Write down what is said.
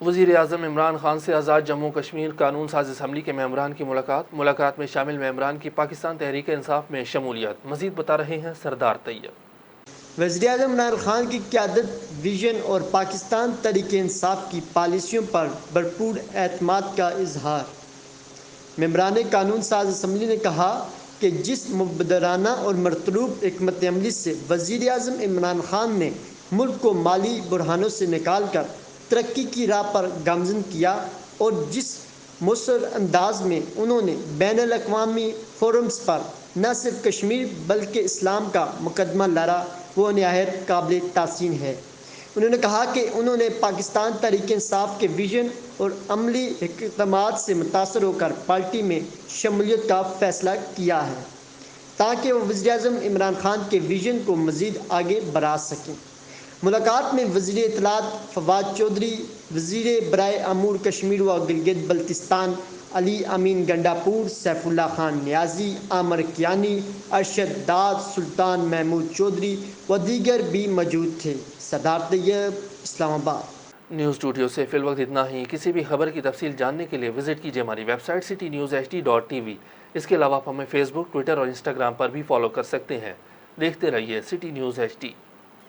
وزیر اعظم عمران خان سے آزاد جموں کشمیر قانون ساز اسمبلی کے ممبران کی ملاقات میں شامل ممبران کی پاکستان تحریک انصاف میں شمولیت، مزید بتا رہے ہیں سردار طیب۔ وزیر اعظم عمران خان کی قیادت، ویژن اور پاکستان تحریک انصاف کی پالیسیوں پر بھرپور اعتماد کا اظہار۔ ممبران قانون ساز اسمبلی نے کہا کہ جس مبادرانہ اور مرطوب حکمت عملی سے وزیر اعظم عمران خان نے ملک کو مالی بحرانوں سے نکال کر ترقی کی راہ پر گامزن کیا اور جس مؤثر انداز میں انہوں نے بین الاقوامی فورمز پر نہ صرف کشمیر بلکہ اسلام کا مقدمہ لڑا، وہ نہایت قابل تحسین ہے۔ انہوں نے کہا کہ انہوں نے پاکستان تحریک انصاف کے ویژن اور عملی اقدامات سے متاثر ہو کر پارٹی میں شمولیت کا فیصلہ کیا ہے تاکہ وہ وزیر اعظم عمران خان کے ویژن کو مزید آگے بڑھا سکیں۔ ملاقات میں وزیر اطلاعات فواد چودھری، وزیر برائے امور کشمیر و گلگت بلتستان علی امین گنڈاپور، سیف اللہ خان نیازی، عامر کیانی، ارشد داد، سلطان محمود چودھری و دیگر بھی موجود تھے۔ سردار طیب، اسلام آباد۔ نیوز اسٹوڈیو سے فی الوقت اتنا ہی۔ کسی بھی خبر کی تفصیل جاننے کے لیے وزٹ کیجیے ہماری ویب سائٹ citynewsht.tv۔ اس کے علاوہ آپ ہمیں فیس بک، ٹویٹر اور انسٹاگرام پر بھی فالو کر سکتے ہیں۔ دیکھتے رہیے سٹی نیوز ایچ ڈی۔